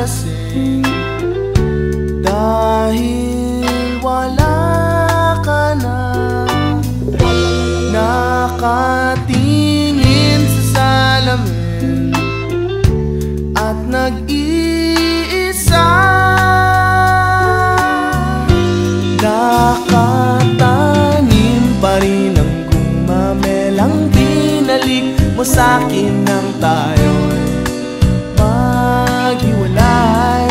nalasing dahil wala ka na. Nakatingin sa salamin at nag-iisa. Nakatanim pa rin ang gumamelang binalik mo sa'kin nang tayo'y maghiwalay.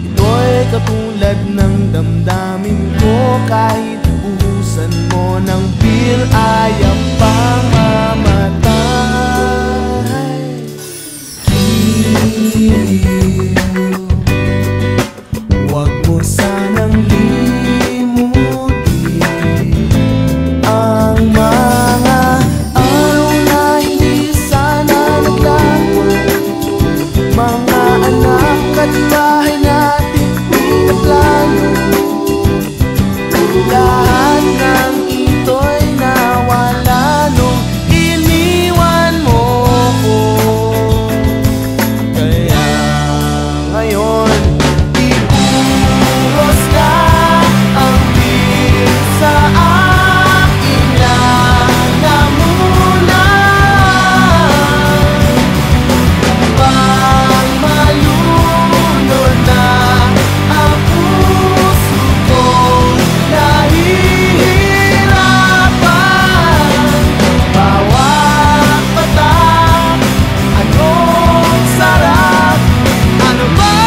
Ito'y katulad ng damdamin ko, kahit buhusan mo ng beer ayaw pang mamatay. Giliw, huwag mo sanang limutin ang mga araw na hindi sana naglawan, mga anak at bahay natin pinaplano. Lahat ng ito'y nawala nung iniwan mo ko. Kaya ngayon ibuhos na ang beer sa aking lalamunan. Pang malunod na ang puso ko, nahihirapan. Bawat patak, anong sarap. Ano ba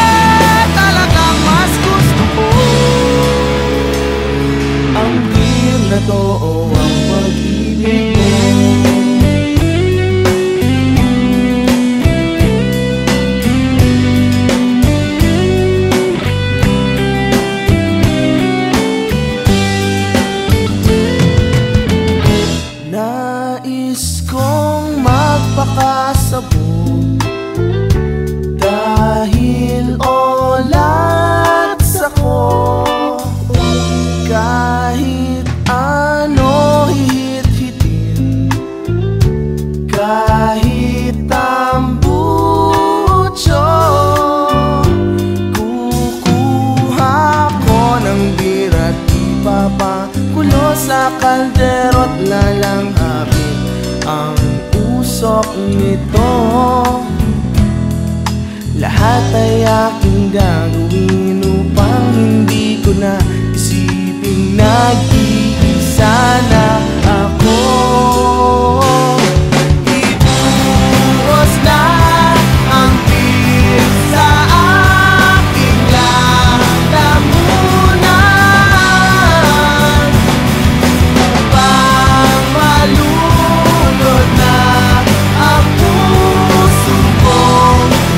talagang mas gusto ko? Ang beer na to o ang pag-ibig mo? Nais kong magpakasabog dahil olats ako. Kahit ano hihit-hitin, kahit tambucho, kukuha ko ng beer at ipapakulo sa kalderot. Lalanghapin ang usok nito. Lahat ay aking gagawin upang hindi ko na isiping nag-iisa na ako. Ibuhos na ang beer sa aking lalamunan. Pang malunod na ang puso ko,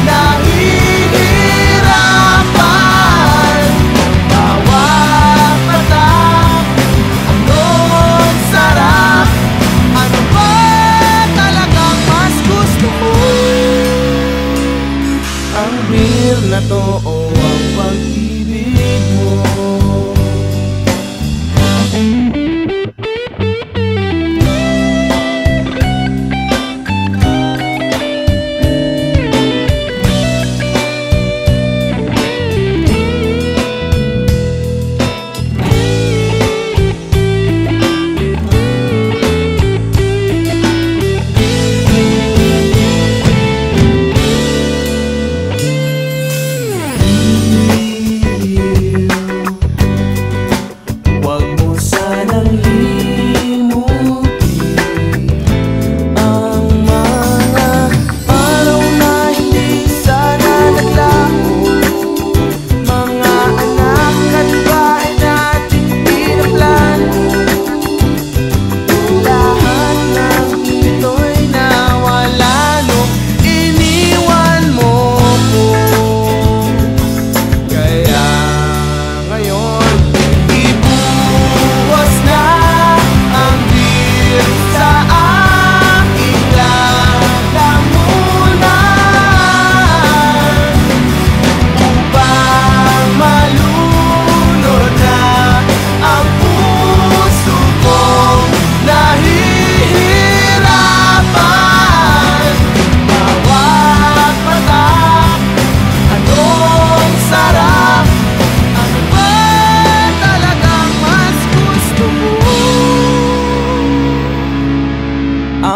nahihirapan. Bawat patak, anong sarap. Ano ba talagang mas gusto ko? Ang beer na to o ang pag-ibig mo?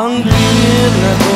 Ang beer na to